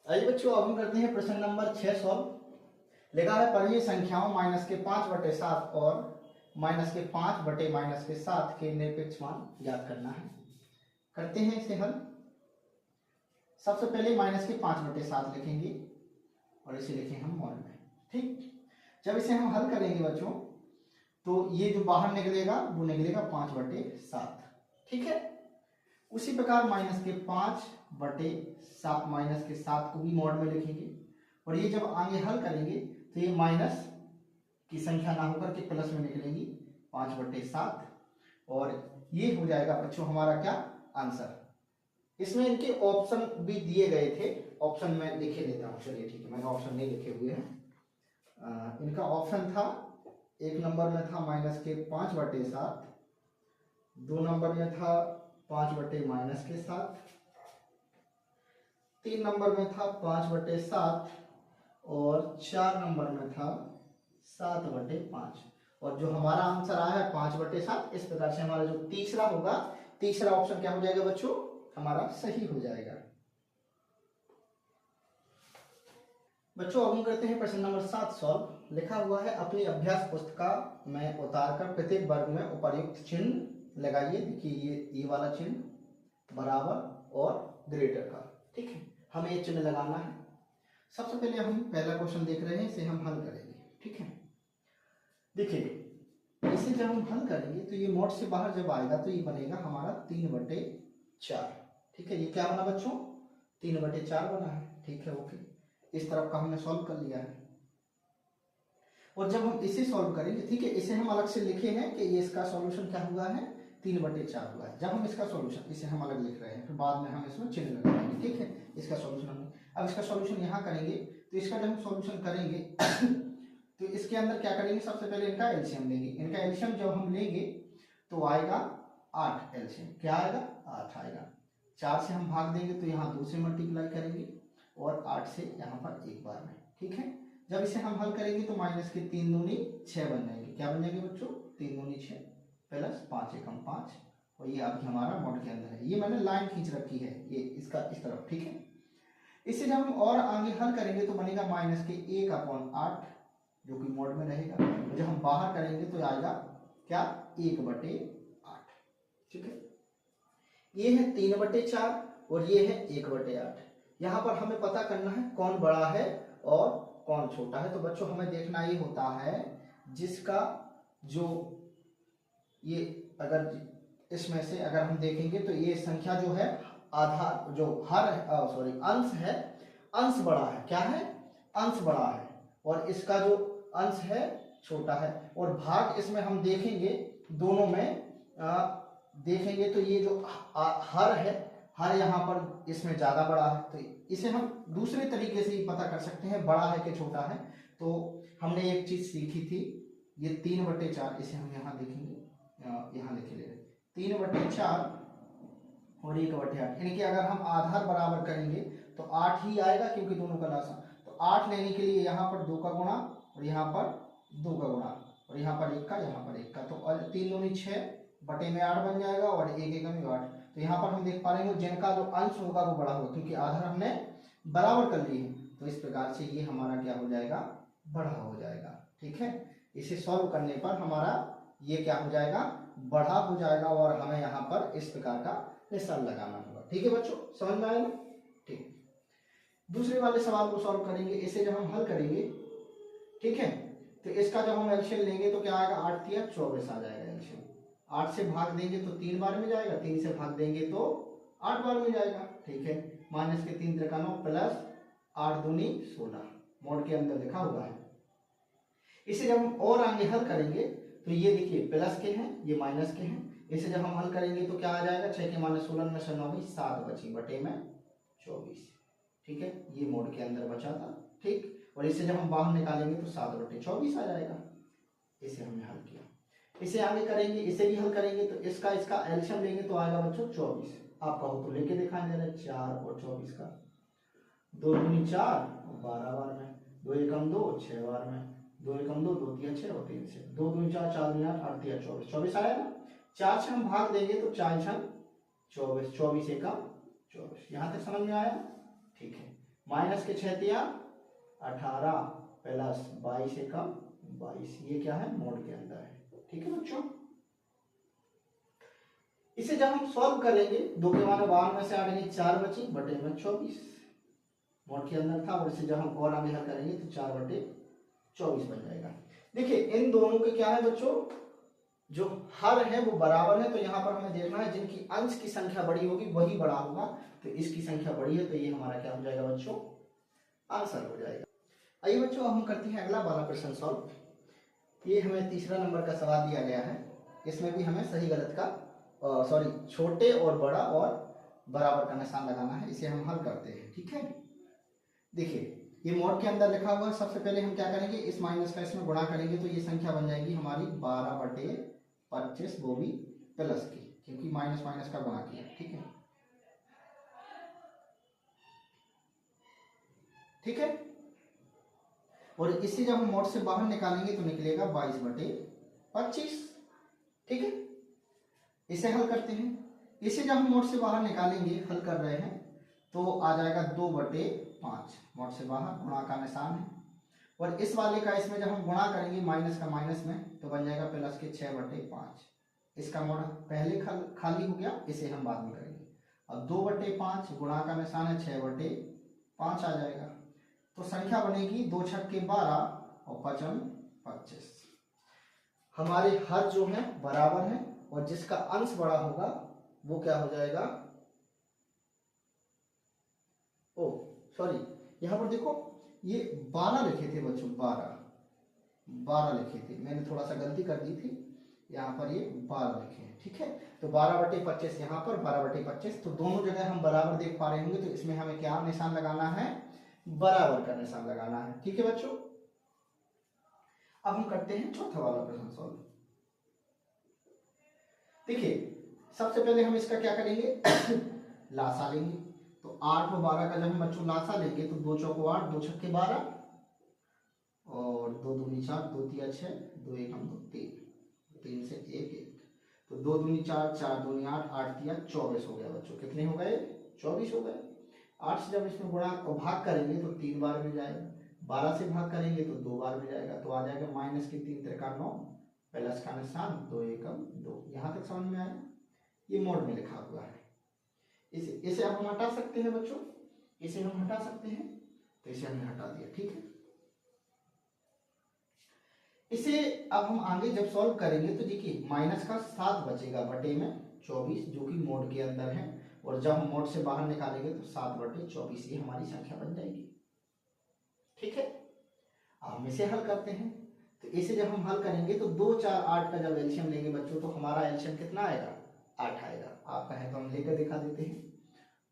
आइए बच्चों, अब हम करते हैं प्रश्न नंबर 6 सॉल्व। लिखा है परिमेय संख्याओं -5/7 और -5/-7 के निरपेक्ष मान ज्ञात करना है। करते हैं इसे हल। सबसे पहले -5/7 लिखेंगे और इसे लिखें हम मॉल में। ठीक, जब इसे हम हल करेंगे बच्चों तो ये जो बाहर निकलेगा वो निकलेगा 5/7। ठीक है, उसी प्रकार -5/7 को भी मॉड में लिखेंगे और ये जब आगे हल करेंगे तो ये माइनस की संख्या ना होकर के प्लस में निकलेगी 5/7 और ये हो जाएगा बच्चों हमारा क्या आंसर। इसमें इनके ऑप्शन भी दिए गए थे, ऑप्शन में लिखे देता हूँ। चलिए ठीक है, मैंने ऑप्शन नहीं लिखे हुए हैं। इनका ऑप्शन था, एक नंबर में था -5/7, 2 नंबर में था 5/-7, 3 नंबर में था 5/7 और 4 नंबर में था 7/5। और जो हमारा आंसर आया है 5/7। इस प्रकार से हमारा जो तीसरा होगा, तीसरा ऑप्शन क्या हो जाएगा बच्चों, हमारा सही हो जाएगा। बच्चों अब हम करते हैं प्रश्न नंबर 7 सॉल्व। लिखा हुआ है अपनी अभ्यास पुस्तिका में उतारकर प्रत्येक वर्ग में उपर्युक्त चिन्ह लगाइए। देखिए ये वाला चिन्ह बराबर और ग्रेटर का। ठीक है, हमें ये चिन्ह लगाना है। सबसे पहले हम पहला क्वेश्चन देख रहे हैं, इसे हम हल करेंगे। ठीक है, देखिए इसे जब हम हल करेंगे तो ये मोड से बाहर जब आएगा तो ये बनेगा हमारा 3/4। ठीक है, ये क्या बना बच्चों, 3/4 बना है। ठीक है, ओके, इस तरफ का हमने सॉल्व कर लिया है। और जब हम इसे सॉल्व करेंगे, ठीक है, इसे हम अलग से लिखे हैं कि ये इसका सॉल्यूशन क्या हुआ है, 3/4 हुआ है। जब हम इसका सॉल्यूशन, इसे हम अलग लिख रहे हैं, फिर बाद में हम इसमें चिन्ह लगाएंगे। ठीक है, इसका सॉल्यूशन हमने, अब इसका सॉल्यूशन यहाँ करेंगे तो इसका जब हम सॉल्यूशन करेंगे तो इसके अंदर क्या करेंगे, सबसे पहले इनका एलसीएम लेंगे। इनका एलसीएम जब हम लेंगे तो आएगा 8। एलसीएम क्या आएगा, 8 आएगा। 4 से हम भाग देंगे तो यहाँ 2 से मल्टीप्लाई करेंगे और 8 से यहाँ पर एक बार में। ठीक है, जब इसे हम हल करेंगे तो -3 दूनी 6 बन जाएंगे। क्या बन जाएंगे बच्चों, 3 दूनी 6 प्लस 5 एकम 5। और ये अभी हमारा मोड के अंदर है। ये मैंने लाइन खींच रखी है ये इसका इस तरफ। ठीक है, इसे जब हम और आगे हल करेंगे तो बनेगा -1/8 जो कि मोड में रहेगा। जब हम बाहर करेंगे तो आएगा क्या, 1/8। ठीक है, ये है 3/4 और ये है 1/8। यहाँ पर हमें पता करना है कौन बड़ा है और कौन छोटा है। तो बच्चों हमें देखना ये होता है जिसका जो ये, अगर इसमें से अगर हम देखेंगे तो ये संख्या जो है आधार जो हर अंश है, अंश बड़ा है। क्या है, अंश बड़ा है और इसका जो अंश है छोटा है। और भाग इसमें हम देखेंगे दोनों में देखेंगे तो ये जो हर है, हर यहाँ पर इसमें ज्यादा बड़ा है। तो इसे हम दूसरे तरीके से ही पता कर सकते हैं बड़ा है कि छोटा है। तो हमने एक चीज सीखी थी, ये 3/4, इसे हम यहाँ देखेंगे, यहाँ लिखे ले 3/4 और 1/8। इनके अगर हम आधार बराबर करेंगे तो 8 ही आएगा क्योंकि दोनों का लासा। तो 8 लेने के लिए यहाँ पर 2 का गुणा और यहाँ पर 2 का गुणा और यहाँ पर 1 का, यहाँ पर 1 का। तो 3 दूनी 6 बटे में 8 बन जाएगा और 1 एकम 8। तो यहाँ पर हम देख पा रहे हैं जिनका जो अंश होगा वो बड़ा होगा क्योंकि आधार हमने बराबर कर लिए हैं। तो इस प्रकार से ये हमारा क्या हो जाएगा, बड़ा हो जाएगा। ठीक है, इसे सॉल्व करने पर हमारा ये क्या हो जाएगा, बड़ा हो जाएगा और हमें यहाँ पर इस प्रकार का निशान लगाना होगा। ठीक है बच्चों, समझ में आएगा। ठीक, दूसरे वाले सवाल को सॉल्व करेंगे। इसे जब हम हल करेंगे, ठीक है, तो इसका जब हम एलसीएम लेंगे तो क्या आएगा, 8 × 24 आ जाएगा एलसीएम। 8 से भाग देंगे तो 3 बार में जाएगा, 3 से भाग देंगे तो 8 बार में जाएगा। ठीक है, -3 × 9 प्लस 8 दूनी 16 मोड के अंदर लिखा हुआ है। इसे जब हम और आगे हल करेंगे तो ये देखिए प्लस के हैं, ये माइनस के हैं। इसे जब हम हल करेंगे तो क्या आ जाएगा, 6 के -16 में से 9 गई 7 बची बटे में 24। ठीक है, ये मोड के अंदर बचा था। ठीक, और इसे जब हम बाहर निकालेंगे तो 7/24 आ जाएगा। इसे हमने हल किया। इसे आगे करेंगे, इसे भी हल करेंगे तो इसका एलसीएम लेंगे तो आएगा बच्चों 24। आप कहो तो लेके दिखाएं जरा, 4 और 24 का 2 दूनी 4 और 12 बार में, 2 एकम 2 6 बार में, 2 एकम 2 2 3 6 और 3 से 2 दूनी 4 4 दूनी 8 8 3 24 24 आया ना। 4 से हम भाग देंगे तो 4 6 24 24 एकम 24। यहाँ तक समझ में आया। ठीक है, माइनस के 6 तिया 18 प्लस 22 एकम 22, ये क्या है मोड के अंदर है। ठीक है बच्चों, इसे जब हम सॉल्व करेंगे 2 के माने 52 में से आगे 4 बची बटे में 24 मोड के अंदर था, और इसे जब हम और आगे हल करेंगे तो 4 बटे 24 बन जाएगा। देखिए इन दोनों के क्या है बच्चों, जो हर है वो बराबर है, तो यहाँ पर हमें देखना है जिनकी अंश की संख्या बड़ी होगी वही बड़ा होगा, तो इसकी संख्या बड़ी है तो ये हमारा क्या हो जाएगा बच्चों, आंसर हो जाएगा। आइए बच्चों हम करते हैं अगला वाला प्रश्न सॉल्व। ये हमें तीसरा नंबर का सवाल दिया गया है, इसमें भी हमें सही गलत का छोटे और बड़ा और बराबर का निशान लगाना है, इसे हम हल करते हैं। ठीक है, देखिए ये मोड के अंदर लिखा हुआ है, सबसे पहले हम क्या करेंगे, इस माइनस का इसमें गुणा करेंगे तो ये संख्या बन जाएगी हमारी 12 बटे 25, वो भी प्लस की, क्योंकि माइनस माइनस का गुणा किया। ठीक है, ठीक है, और इसे जब हम मोड से बाहर निकालेंगे तो निकलेगा 22 बटे 25। ठीक है, इसे हल करते हैं, इसे जब हम मोड से बाहर निकालेंगे, हल कर रहे हैं तो आ जाएगा 2 बटे 5, मोड से बाहर गुणा का निशान है, और इस वाले का इसमें जब हम गुणा करेंगे माइनस का माइनस में तो बन जाएगा प्लस के 6 बटे 5। इसका मोड पहले खाली हो गया, इसे हम बाद में करेंगे। अब 2 बटे 5 गुणा का निशान है 6 बटे 5 आ जाएगा, तो संख्या बनेगी 2 छक्के 12 और 5 25। हमारे हर जो है बराबर है, और जिसका अंश बड़ा होगा वो क्या हो जाएगा, ओ सॉरी यहां पर देखो ये 12 लिखे थे बच्चों, 12 लिखे थे, मैंने थोड़ा सा गलती कर दी थी, यहाँ पर ये 12 लिखे हैं। ठीक है, तो 12 बटे 25 यहाँ पर 12 बटे 25, तो दोनों जगह हम बराबर देख पा रहे होंगे, तो इसमें हमें क्या निशान लगाना है, बराबर का निशान लगाना है। ठीक है बच्चों, अब हम करते हैं चौथा वाला प्रश्न सॉल्व। देखिए सबसे पहले हम इसका क्या करेंगे लासा लेंगे, तो 8 और 12 का जब हम बच्चों लासा लेंगे तो 2 चौको 8, 2 छक्के 12 और 2 दूनी 4, 2 तिया 6, 2 एकम 2 3, 3 से 1 1, तो 2 दूनी 4, 4 दूनी 8, 8 तिया 24 हो गया बच्चों। कितने हो गए, 24 हो गए। 8 से जब इसमें गुणा और भाग करेंगे तो 3 बार में जाएगा, 12 से भाग करेंगे तो 2 बार में जाएगा, तो आ जाएगा माइनस के 3 त्रिका 9 प्लस का निशान 2 एकम 2। यहाँ तक समझ में आया, ये मोड में लिखा हुआ है। इसे अब हम हटा सकते हैं बच्चों, इसे हम हटा सकते हैं, तो इसे हमने हटा दिया। ठीक है, इसे अब हम आगे जब सॉल्व करेंगे तो देखिए माइनस का 7 बचेगा बटे में 24, जो कि मोड के अंदर है, और जब हम मोड से बाहर निकालेंगे तो 7 बटे 24 ये हमारी संख्या बन जाएगी। ठीक है, अब हम इसे हल करते हैं, तो इसे जब हम हल करेंगे तो 2 4 8 का जब एलसीएम लेंगे बच्चों तो हमारा एलसीएम कितना आएगा, 8 आएगा। आप कहें तो हम लेकर दिखा देते हैं,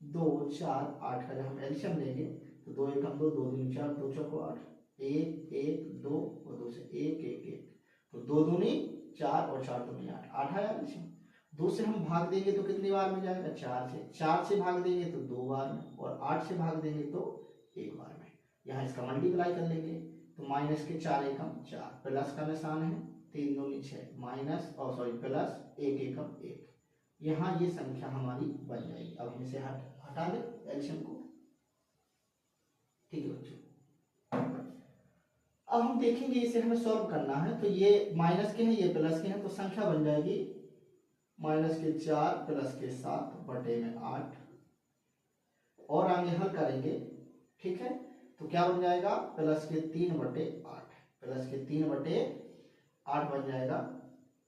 2 4 8 का जब हम एलसीएम लेंगे तो 2 एकम 2, 2 दूनी 4, 2 चौको 8, 1 1 2 और 2 से 1 1 1, तो 2 दूनी 4 और 4 दूनी 8, 8 आया एलसीएम। 2 से हम भाग देंगे तो कितनी बार में जाएगा, 4 से भाग देंगे तो 2 बार में, और 8 से भाग देंगे तो 1 बार में। यहाँ इसका मल्टीप्लाई कर लेंगे तो माइनस के 4 एकम 4, प्लस का निशान है 3 दूनी 6, माइनस और सॉरी प्लस 1 एकम 1, यहाँ ये संख्या हमारी बन जाएगी। अब हम इसे हटा दें एलसीएम को। ठीक है बच्चों, अब हम देखेंगे इसे हमें सॉल्व करना है, तो ये माइनस के हैं ये प्लस के हैं, तो संख्या बन जाएगी माइनस के 4 प्लस के 7 बटे में 8, और आगे हल करेंगे। ठीक है, तो क्या बन जाएगा, प्लस के 3 बटे 8, प्लस के 3 बटे 8 बन जाएगा,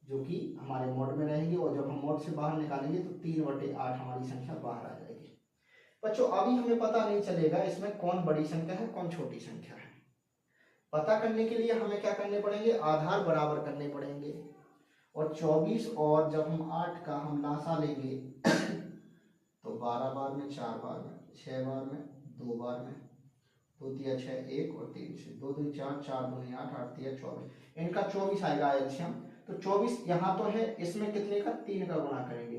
जो कि हमारे मोड में रहेंगे, और जब हम मोड से बाहर निकालेंगे तो 3 बटे 8 हमारी संख्या बाहर आ जाएगी। बच्चों अभी हमें पता नहीं चलेगा इसमें कौन बड़ी संख्या है कौन छोटी संख्या है। पता करने के लिए हमें क्या करने पड़ेंगे, आधार बराबर करने पड़ेंगे, और 24 और जब हम 8 का हम लासा लेंगे तो 12 बार में, 4 बार में, 6 बार में, 2 बार में, 2 तिया 6 1 और 3 से 2 दूनी 4, 4 दूनी 8, 8 तिया 24, इनका 24 आएगा एलसीएम। तो 24 यहाँ तो है, इसमें कितने का 3 का गुणा करेंगे,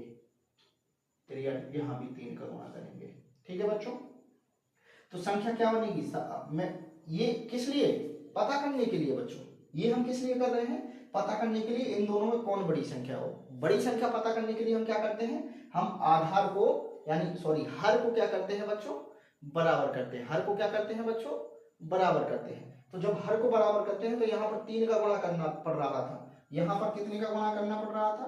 यहाँ भी 3 का गुणा करेंगे। ठीक है बच्चों, तो संख्या क्या बनेगी, मैं ये किस लिए, पता करने के लिए बच्चों, ये हम किस लिए कर रहे हैं, पता करने के लिए इन दोनों में कौन बड़ी संख्या हो। बड़ी संख्या पता करने के लिए हम क्या करते हैं, हम आधार को यानी सॉरी हर को क्या करते हैं बच्चों, बराबर करते हैं। हर को क्या करते हैं बच्चों, बराबर करते हैं। तो जब हर को बराबर करते हैं तो यहाँ पर 3 का गुणा करना पड़ रहा था, यहाँ पर कितने का गुणा करना पड़ रहा था,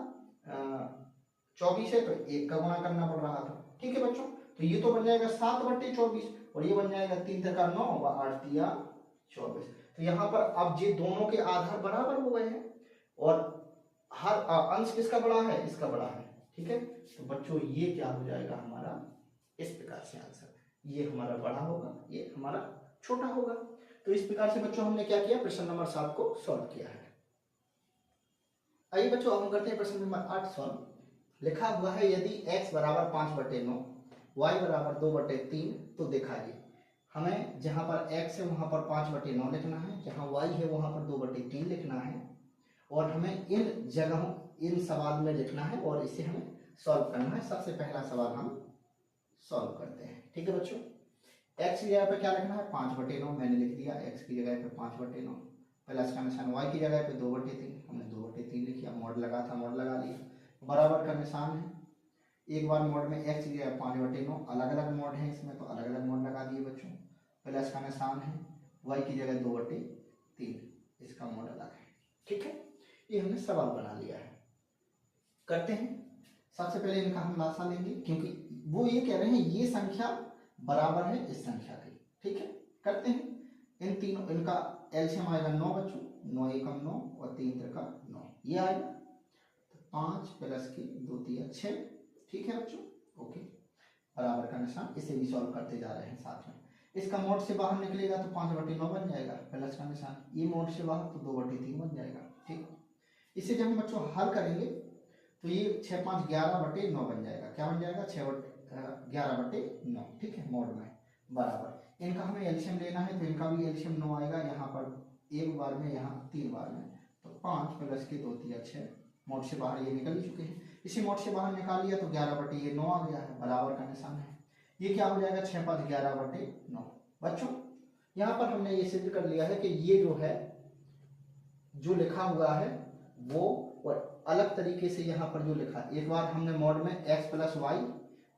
24 है तो 1 का गुणा करना पड़ रहा था। ठीक है बच्चों, तो ये तो बन जाएगा 7/24 और ये बन जाएगा 3 × 9 व 8 × 24। तो यहाँ पर अब ये दोनों के आधार बराबर हो गए हैं और हर अंश किसका बड़ा है, इसका बड़ा है। ठीक है, तो बच्चों ये क्या हो जाएगा हमारा, इस प्रकार से आंसर, ये हमारा बड़ा होगा, ये हमारा छोटा होगा। तो इस प्रकार से बच्चों हमने क्या किया, प्रश्न नंबर 7 को सॉल्व किया है। आइए बच्चों अब हम करते हैं प्रश्न नंबर 8 सॉल्व। लिखा हुआ है यदि x बराबर 5/9 y बराबर 2/3 तो दिखाइए। हमें जहां पर x है वहां पर 5/9 लिखना है, जहां y है वहां पर 2/3 लिखना है और हमें इन जगहों, इन सवाल में लिखना है और इसे हमें सॉल्व करना है। सबसे पहला सवाल हम सॉल्व करते हैं। ठीक है बच्चों, x की जगह पे क्या लिखना है, 5/9 मैंने लिख दिया, x की जगह पे 5/9 प्लस का निशान, y की जगह पे 2/3 हमने 2/3 लिख दिया, मोड लगा था मोड लगा लिया, बराबर का निशान है। एक बार मोड में x की जगह 5/9, अलग अलग मोड है इसमें तो अलग अलग मोड लगा दिए बच्चों, प्लस का निशान है, y की जगह 2/3, इसका मोड अलग है। ठीक है, ये हमने सवाल बना लिया है। करते हैं, सबसे पहले इनका हम लासा लेंगे क्योंकि वो ये कह रहे हैं ये संख्या बराबर है इस संख्या की। ठीक है, करते हैं, इन तीनों, इनका एलसीएम आएगा 9 बच्चों, 9 एकम 9 और 3 त्रिका 9, ये आएगा। तो 5 प्लस के 2 3 6। ठीक है बच्चों, ओके, बराबर का निशान, इसे भी सॉल्व करते जा रहे हैं साथ में। इसका मोड से बाहर निकलेगा तो 5/9 बन जाएगा, प्लस का निशान, ये मोड से बाहर तो 2/3 बन जाएगा। ठीक, इसे जब हम बच्चों हल करेंगे तो ये 6 5 11/9 बन जाएगा। क्या बन जाएगा, 11/9। ठीक है, मोड में बराबर, इनका हमें एलसीएम लेना है तो इनका भी एलसीएम 9 आएगा, यहाँ पर एक बार में, यहाँ 3 बार में, तो 5 प्लस के 2 3 6, मोड से बाहर ये निकल ही चुके हैं। इसी मोड से बाहर निकाल लिया तो 11/9 आ गया है, बराबर का निशान है। ये क्या हो जाएगा, 6 5 11/9। बच्चों यहाँ पर हमने ये सिद्ध कर लिया है कि ये जो है, जो लिखा हुआ है वो, और अलग तरीके से यहाँ पर जो लिखा है, एक बार हमने मोड में x प्लस वाई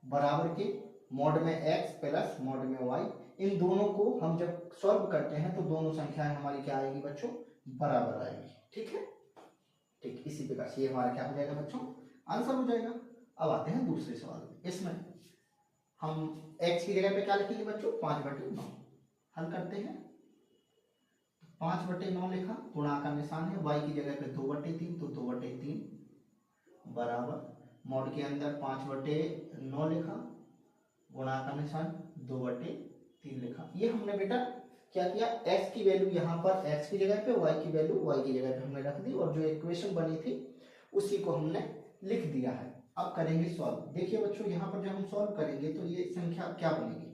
बराबर के, मोड में x प्लस मोड में y, इन दोनों को हम जब सॉल्व करते हैं तो दोनों संख्याएं हमारी क्या आएगी बच्चों, बराबर आएगी। ठीक है, ठीक, इसी प्रकार से ये हमारा क्या हो जाएगा बच्चों, आंसर हो जाएगा। अब आते हैं दूसरे सवाल में, इसमें हम x की जगह पे क्या लिखेंगे बच्चों, 5/9। हल करते हैं, 5/9 लिखा, गुणा का निशान है, y की जगह पे 2/3 तो 2/3 बराबर, मोड के अंदर 5/9 लिखा, गुणा का निशान 2/3 लिखा। ये हमने बेटा क्या किया, x की वैल्यू यहाँ पर x की जगह पे, y की वैल्यू y की जगह पे हमने रख दी और जो इक्वेशन बनी थी उसी को हमने लिख दिया है। अब करेंगे सॉल्व। देखिए बच्चों, यहाँ पर जब हम सॉल्व करेंगे तो ये संख्या क्या बनेगी,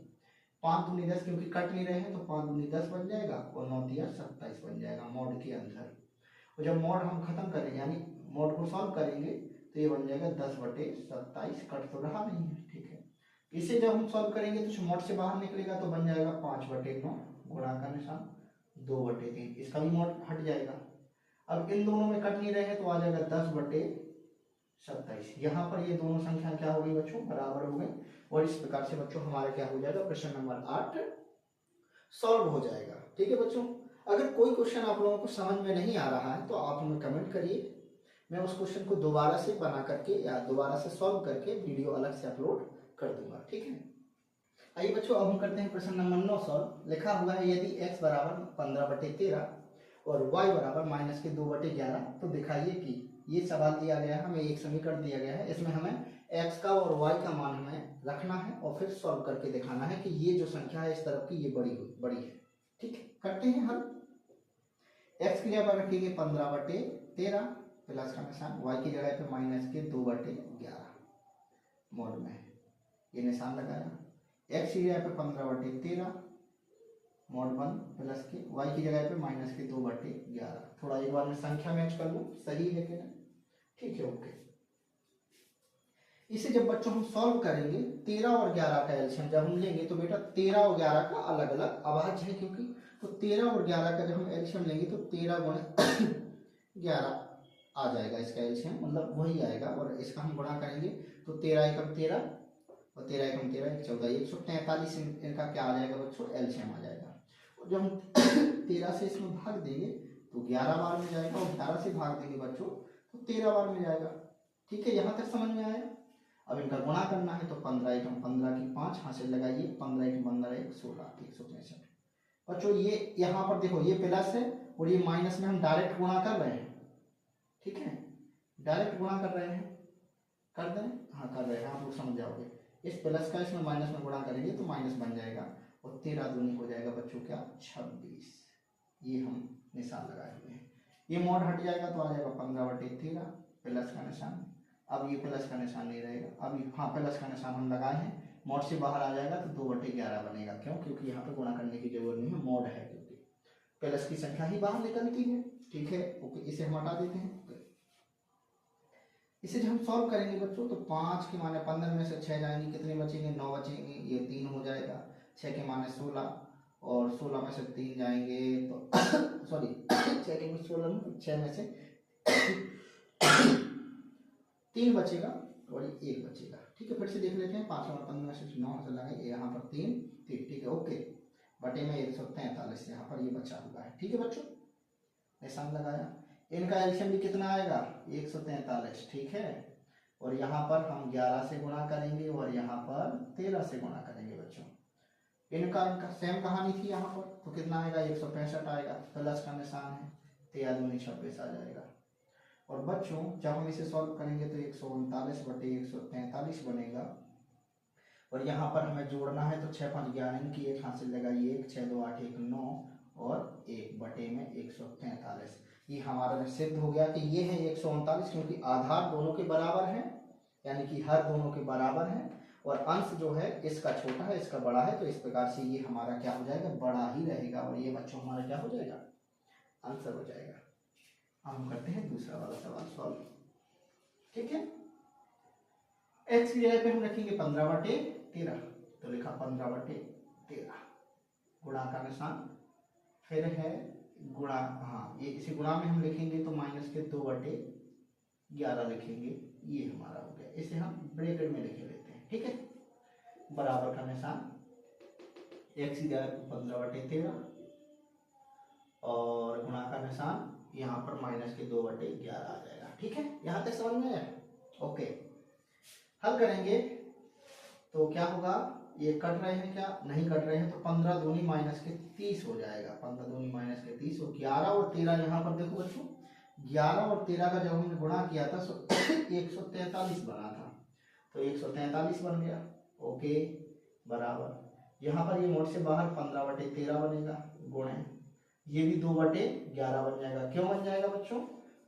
5 दूनी 10, क्योंकि कट नहीं रहे हैं तो 5 दूनी 10 बन जाएगा और 9 तिया 27 बन जाएगा मोड के अंदर। और जब मोड हम खत्म करेंगे, यानी मोड को सॉल्व करेंगे तो ये बन जाएगा 10/27, कट तो रहा नहीं है। ठीक है, इसे जब हम सॉल्व करेंगे तो मोड से बाहर निकलेगा तो बन जाएगा 5/9, गुणा का निशान 2/3, इसका भी मोड हट जाएगा। अब इन दोनों में कट नहीं रहे हैं तो आ जाएगा 10/27। यहाँ पर ये दोनों संख्या क्या हो गई बच्चों, बराबर हो गई। और इस प्रकार से बच्चों हमारा क्या हो जाएगा, प्रश्न नंबर 8 सॉल्व हो जाएगा। ठीक है बच्चों, अगर कोई क्वेश्चन आप लोगों को समझ में नहीं आ रहा है तो आप हमें कमेंट करिए, मैं उस क्वेश्चन को दोबारा से बना करके या दोबारा से सॉल्व करके वीडियो अलग से अपलोड कर दूंगा। ठीक है, आइए बच्चों अब हम करते हैं प्रश्न नंबर 9 सॉल्व। लिखा हुआ है यदि x बराबर 15/13 और y बराबर -2/11 तो दिखाइए कि, ये सवाल दिया गया है, हमें एक समीकरण दिया गया है, इसमें हमें x का और y का मान हमें रखना है और फिर सॉल्व करके दिखाना है कि ये जो संख्या है इस तरफ की ये बड़ी है। ठीक है, करते हैं हल। x की जगह पर रखेंगे 15/13 प्लस का निशान, y की जगह पे -2/11 मोड में ये निशान लगाया, x की जगह पे 15/13 मोड 1 प्लस के, y की जगह पे -2/11। थोड़ा एक बार मैं संख्या मैच कर लूँ, सही है कि नहीं, ठीक है, ओके। इसे जब बच्चों हम सॉल्व करेंगे, 13 और 11 का एलसीएम जब हम लेंगे तो बेटा 13 और 11 का अलग अलग अभाज्य है, क्योंकि तो 13 और 11 का जब हम एलसीएम लेंगे तो 13 गुणा 11 आ जाएगा इसका एलसीएम, मतलब वही आएगा। और इसका हम गुणा करेंगे तो 13 एकम 13 और 13 एकम 13 एक 14 143 इनका क्या आ जाएगा बच्चों, एलसीएम आ जाएगा। और जब हम 13 से इसमें भाग देंगे तो 11 बार में जाएगा, और 11 से भाग देंगे बच्चों तो 13 बार में जाएगा। ठीक है, यहाँ तक समझ में आया। अब इनका गुणा करना है तो 15 एकम 15 की 5 हासिल लगाइए, 15 एकम 15 1 16 163। बच्चों ये यहाँ पर देखो, ये प्लस है और ये माइनस में हम डायरेक्ट गुणा कर रहे हैं। ठीक है, डायरेक्ट गुणा कर रहे हैं, कर दें, हाँ कर रहे हैं, आप लोग समझ जाओगे। इस प्लस का इसमें माइनस में गुणा करेंगे तो माइनस बन जाएगा, और 13 दूनी हो जाएगा बच्चों क्या, 26। ये हम निशान लगाए हुए हैं। ये मॉड हट जाएगा तो आ जाएगा 15/13 प्लस का निशान। अब ये प्लस का निशान नहीं रहेगा, अब हाँ प्लस का निशान हम लगाए हैं, मॉड से बाहर आ जाएगा तो 2/11 बनेगा। क्यों, क्योंकि यहाँ पे गुणा करने की जरूरत नहीं है, मॉड है, क्योंकि प्लस की संख्या ही बाहर निकलती है। ठीक है, ओके, इसे हम हटा देते हैं। इसे जब हम सॉल्व करेंगे बच्चों तो 5 के माने 15 में से 6 जाएंगे, कितने बचेंगे, 9 बचेंगे, ये 3 हो जाएगा। 6 के माने 16, और 16 में से 3 जाएंगे तो सॉरी 6 के 16 6 में से 3 बचेगा और 1 बचेगा। ठीक है, फिर से देख लेते हैं, 5 और 15 में से 9 से लगाए, यहाँ पर 3 ठीक है, ओके, बटे में 143 यहाँ पर ये बचा हुआ है। ठीक है बच्चों, निशान लगाया। इनका एलसीएम भी कितना आएगा, 143। ठीक है, और यहाँ पर हम 11 से गुणा करेंगे और यहाँ पर 13 से गुणा करेंगे बच्चों। इनका सेम कहानी थी यहाँ पर, तो कितना आएगा, 165 आएगा, प्लस का निशान है, 13 दूनी 26 आ जाएगा। और बच्चों जब हम इसे सॉल्व करेंगे तो 139/143 बनेगा, और यहाँ पर हमें जोड़ना है तो 6 5 11 इनकी 1 हासिल लगाइए, 1 6 2 8 1 9 और 1 बटे में 143। ये हमारा सिद्ध हो गया कि ये है 139, क्योंकि आधार दोनों के बराबर हैं, यानी कि हर दोनों के बराबर हैं, और अंश जो है इसका छोटा है इसका बड़ा है, तो इस प्रकार से ये हमारा क्या हो जाएगा, बड़ा ही रहेगा, और ये बच्चों हमारा क्या हो जाएगा, आंसर हो जाएगा। हम करते हैं दूसरा वाला सवाल सॉल्व। ठीक है, x की जगह पे हम रखेंगे 15/13, तो लिखा 15/13, गुणा का निशान, फिर है गुणा, हाँ ये इसी गुणा में हम लिखेंगे तो माइनस के 2/11 लिखेंगे, ये हमारा हो गया। इसे हम ब्रैकेट में लिखे लेते हैं। ठीक है, बराबर का निशान, x की जगह पे 15/13 और गुणा का निशान यहाँ पर माइनस के 2/11 आ जाएगा। ठीक है, यहाँ तक समझ में आया। ओके, हल करेंगे तो क्या होगा, ये कट रहे हैं क्या, नहीं कट रहे हैं, तो 15 दूनी माइनस के 30 हो जाएगा, 15 दूनी माइनस के 30, और 11 और 13 यहाँ पर देखो बच्चों, 11 और 13 का जब हमने गुणा किया था तो 143 बना था, तो 143 बन गया। ओके, बराबर यहाँ पर ये मोड से बाहर 15/13 बनेगा, गुणे ये भी 2/11 बन जाएगा। क्यों बन जाएगा बच्चों,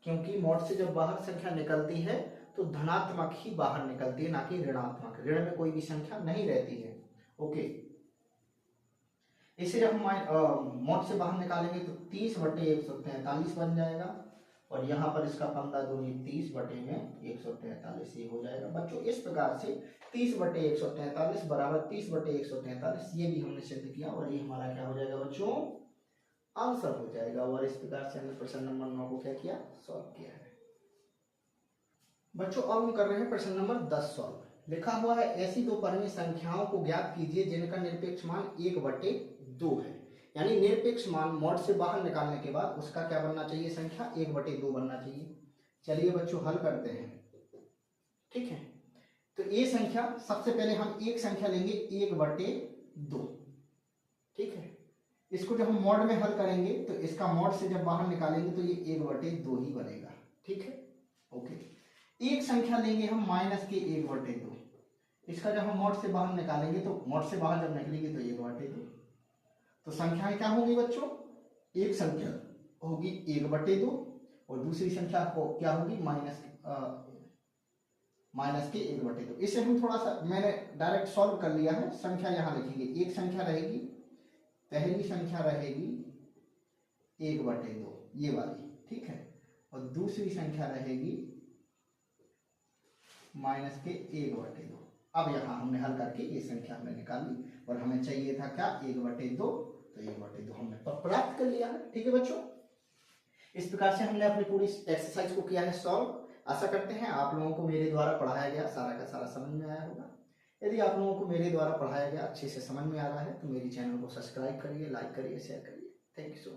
क्योंकि मोड से जब बाहर संख्या निकलती है तो धनात्मक ही बाहर निकलती है, ना कि ऋणात्मक। ऋण में कोई भी संख्या नहीं रहती है। ओके, इसे जब हम मोड से बाहर निकालेंगे तो 30/143 बन जाएगा, और यहाँ पर इसका 15 दूनी 30 बटे में 143 ये हो जाएगा। बच्चों इस प्रकार से 30/143 बराबर 30/143 ये भी हमने सिद्ध किया, और ये हमारा क्या हो जाएगा बच्चों, आंसर हो जाएगा। और इस प्रकार से हमने प्रश्न नंबर 9 को क्या किया, सॉल्व किया है। बच्चों अब हम कर रहे हैं प्रश्न नंबर 10 सॉल्व। लिखा हुआ है, ऐसी दो परिमेय संख्याओं को ज्ञात कीजिए जिनका निरपेक्ष मान 1/2 है। यानी निरपेक्ष मान मोड से बाहर निकालने के बाद उसका क्या बनना चाहिए, संख्या 1/2 बनना चाहिए। चलिए बच्चों हल करते हैं। ठीक है, तो ये संख्या, सबसे पहले हम एक संख्या लेंगे 1/2। ठीक है, इसको जब हम मॉड में हल करेंगे तो इसका मॉड से जब बाहर निकालेंगे तो ये 1/2 ही बनेगा। ठीक है, ओके, एक संख्या लेंगे हम माइनस के 1/2, इसका जब हम मॉड से बाहर निकालेंगे तो मॉड से बाहर जब निकलेगी तो 1/2, तो संख्याएं क्या होंगी बच्चों, एक संख्या होगी 1/2 और दूसरी संख्या को क्या होगी, माइनस के 1/2। इसे हम थोड़ा सा मैंने डायरेक्ट सॉल्व कर लिया है। संख्या यहाँ लिखेंगे, एक संख्या रहेगी, पहली संख्या रहेगी 1/2 ये वाली, ठीक है, और दूसरी संख्या रहेगी माइनस के 1/2। अब यहाँ हमने हल करके ये संख्या हमने निकाली, और हमें चाहिए था क्या, 1/2, तो 1/2 हमने प्राप्त कर लिया है। ठीक है बच्चों, इस प्रकार से हमने अपनी पूरी एक्सरसाइज को किया है सॉल्व। आशा करते हैं आप लोगों को मेरे द्वारा पढ़ाया गया सारा का सारा समझ में आया होगा। यदि आप लोगों को मेरे द्वारा पढ़ाया गया अच्छे से समझ में आ रहा है तो मेरी चैनल को सब्सक्राइब करिए, लाइक करिए, शेयर करिए। Thank you.